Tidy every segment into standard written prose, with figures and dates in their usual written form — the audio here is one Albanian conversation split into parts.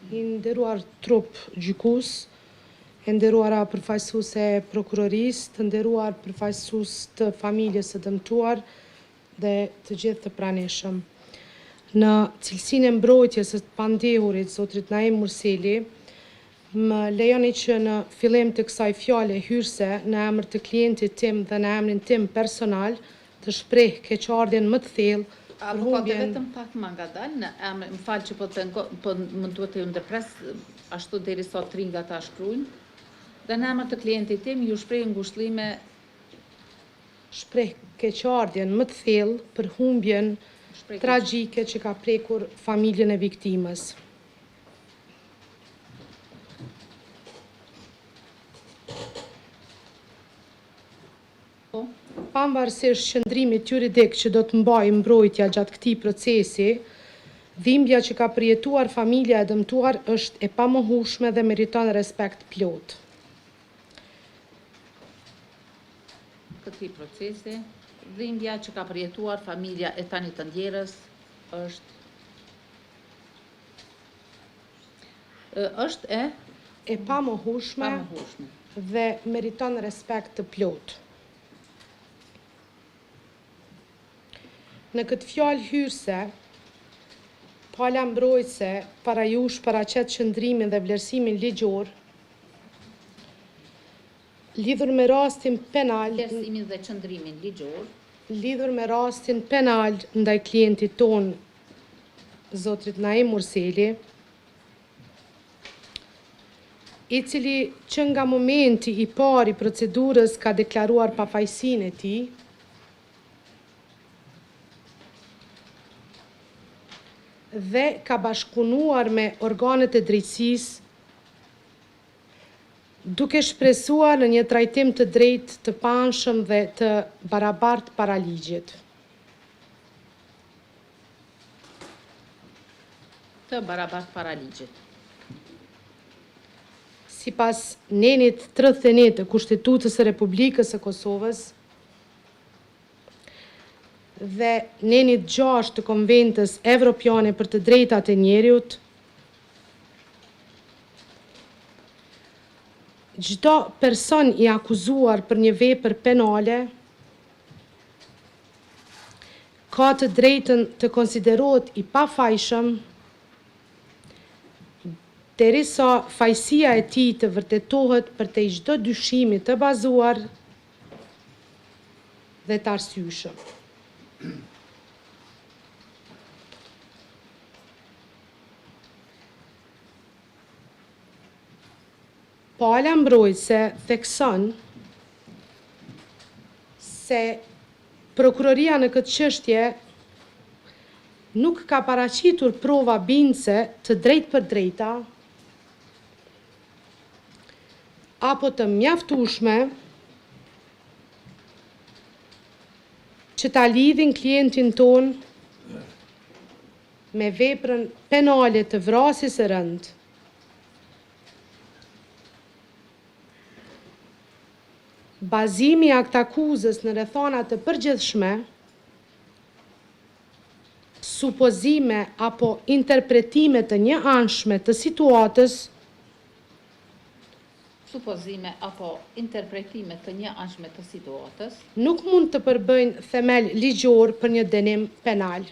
I nderuar trup gjykus, e nderuara përfaqësuese e prokurorisë, të nderuar përfaqësues të familjes së dëmtuar dhe të gjithë të pranishëm. Në cilësinë e mbrojtjes së pandehurit zotrit Naim Murseli, më lejoni që në fillim të kësaj fjale hyrëse në emër të klientit tim dhe në emrin tim personal të shpreh keqardhjen më të thellë. Avokate, vetëm pak më ngadal, në emër, më falë që po më duhet të ju ndërpres, ashtu deri sot ringa ta shkruajnë. Dhe në emër të klientit tim ju shpreh ngushëllime. Shpreh keqardhjen më të thellë për humbjen tragjike që ka prekur familjen e viktimës. Pavarësisht qëndrimit juridik që do të mbajë mbrojtja gjatë këtij procesi, dhimbja që ka përjetuar familja e dëmtuar është e pamohueshme dhe meriton respekt plot. Këtij procesi, dhimbja që ka përjetuar familja e tani të ndjerës është e pamohueshme dhe meriton respekt të plot. Në këtë fjalë hyrëse, pala mbrojtëse para jush paraqet qëndrimin dhe vlerësimin ligjor, lidhur me rastin penal, vlerësimin dhe qëndrimin ligjor, lidhur me rastin penal ndaj klientit ton, zotrit Naim Murseli, i cili që nga momenti i parë i procedurës ka deklaruar pafajësinë e tij, dhe ka bashkëpunuar me organet e drejtësisë, duke shpresuar në një trajtim të drejtë, të panshëm dhe të barabartë para ligjit. Sipas nenit 31 të Kushtetutës së Republikës së Kosovës dhe nenit 6 të Konventës Evropiane për të drejtat e njeriut, çdo person i akuzuar për një vepër penale ka të drejtën të konsiderohet i pafajshëm derisa fajësia e tij të vërtetohet përtej çdo dyshimi të bazuar dhe të arsyeshëm. Pala mbrojtëse thekson se prokuroria në këtë çështje nuk ka paraqitur prova bindëse të drejtë për drejta apo të mjaftueshme që ta lidhin klientin ton me veprën penale të vrasjes së rëndë. Bazimi i aktakuzës në rrethana të përgjithshme, supozime apo interpretime të njëanshme të situatës, nuk mund të përbëjnë themel ligjor për një dënim penal.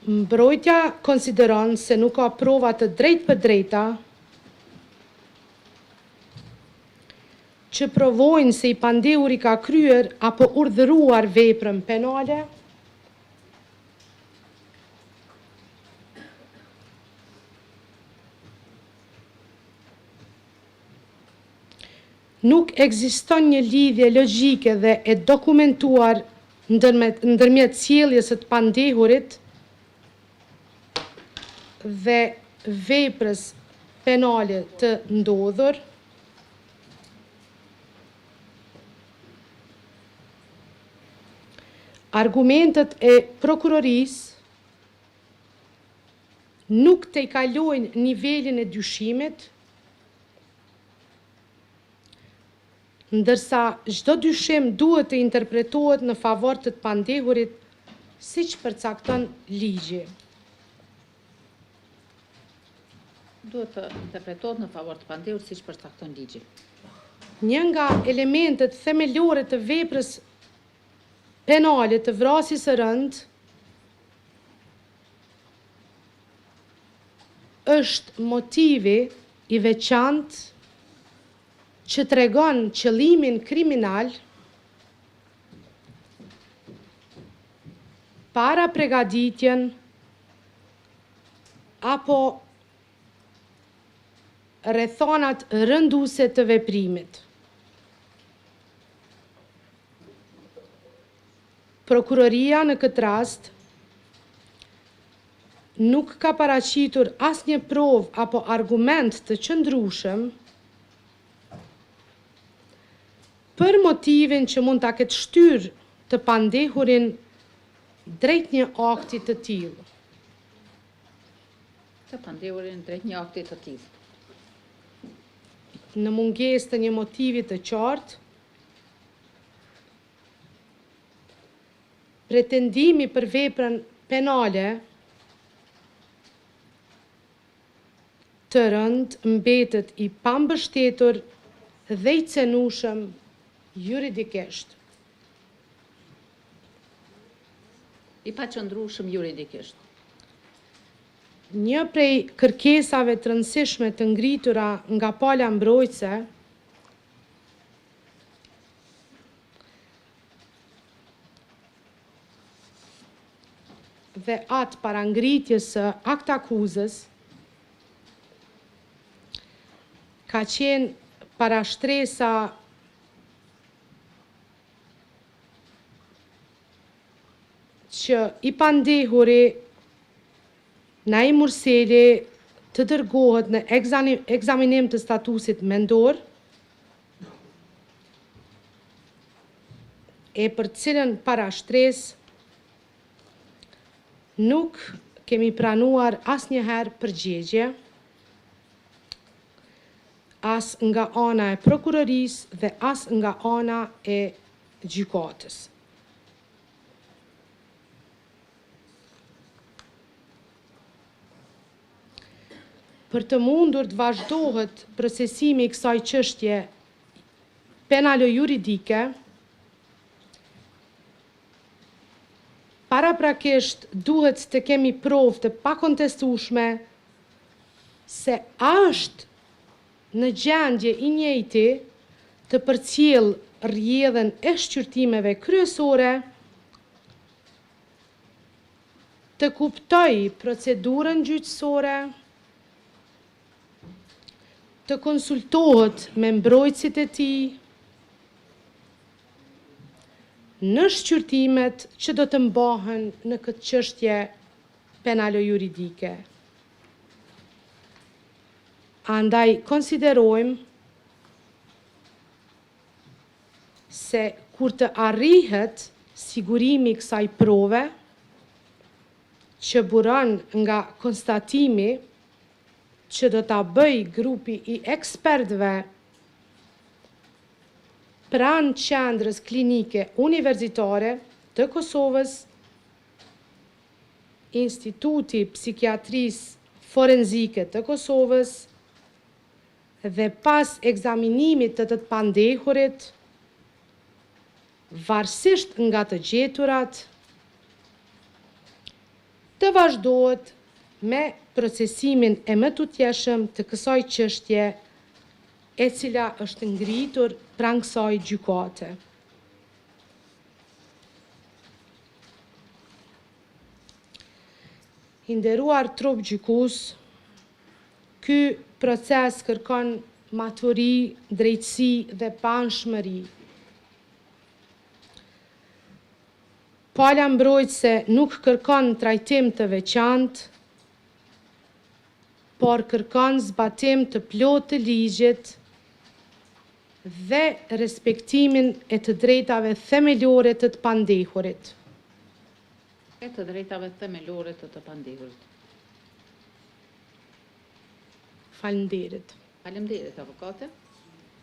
Mbrojtja konsideron se nuk ka prova të drejtë për drejta që provojnë se i pandehuri ka kryer apo urdhëruar veprën penale, nuk ekziston një lidhje logjike dhe e dokumentuar ndërmjet sjelljes së të pandehurit dhe veprës penale të ndodhur, argumentet e prokurorisë nuk të i kalojnë nivelin e dyshimit, ndërsa çdo dyshim duhet të interpretohet në favor të pandehurit siç përcakton ligji. Duhet të interpretohet në favor të pandehurit siç përcakton ligji. Një nga elementet themelore të veprës penale të vrasjes së rënd është motivi i veçantë që tregon qëllimin kriminal para pregaditjen apo rrethonat rënduese të veprimit. Prokuroria në këtë rast nuk ka paraqitur asnjë provë apo argument të qëndrueshëm për motivin që mund ta ketë shtyrë të pandehurin drejt një akti të tillë. Të pandehurin drejt një akti të tillë. Në mungesë të një motivi të qartë, pretendimi për veprën penale të rëndë mbetet i pambështetur dhe i cenueshëm juridikisht. I paqëndrueshëm juridikisht. Një prej kërkesave të rëndësishme të ngritura nga pala mbrojtëse dhe atë parangritjes së akt akuzës ka qenë parashtresa që i pandehuri Naim Murseli të dërgohet në ekzaminim të statusit mendor, e për cilën parashtresë nuk kemi pranuar asnjëherë përgjigje, as nga ana e prokurorisë dhe as nga ana e gjykatës. Për të mundur të vazhdohet procesimi i kësaj çështje penalo-juridike, paraprakisht duhet të kemi provë të pakontestueshme se a është në gjendje i njëjti të përcjellë rrjedhën e shqyrtimeve kryesore, të kuptojë procedurën gjyqësore, të konsultohet me mbrojtësit e tij në shqyrtimet që do të mbahen në këtë çështje penalo-juridike. Andaj konsiderojmë se kur të arrihet sigurimi i kësaj prove që buron nga konstatimi që do ta bëj grupi i ekspertëve pranë qendrës klinike universitare të Kosovës, Instituti Psikiatrisë Forenzike të Kosovës dhe pas ekzaminimit të pandehurit, varësisht nga të gjeturat, të vazhdohet me procesimin e mëtutjeshëm të kësaj çështje, e cila është ngritur pranë kësaj gjykate. I nderuar trup gjykues, ky proces kërkon maturi, drejtësi dhe panshmëri. Pala mbrojtëse nuk kërkon trajtim të veçantë, por kërkon zbatim të plotë të ligjit dhe respektimin e të drejtave themelore të pandehurit. E të drejtave themelore të pandehurit. Faleminderit. Faleminderit, avokate.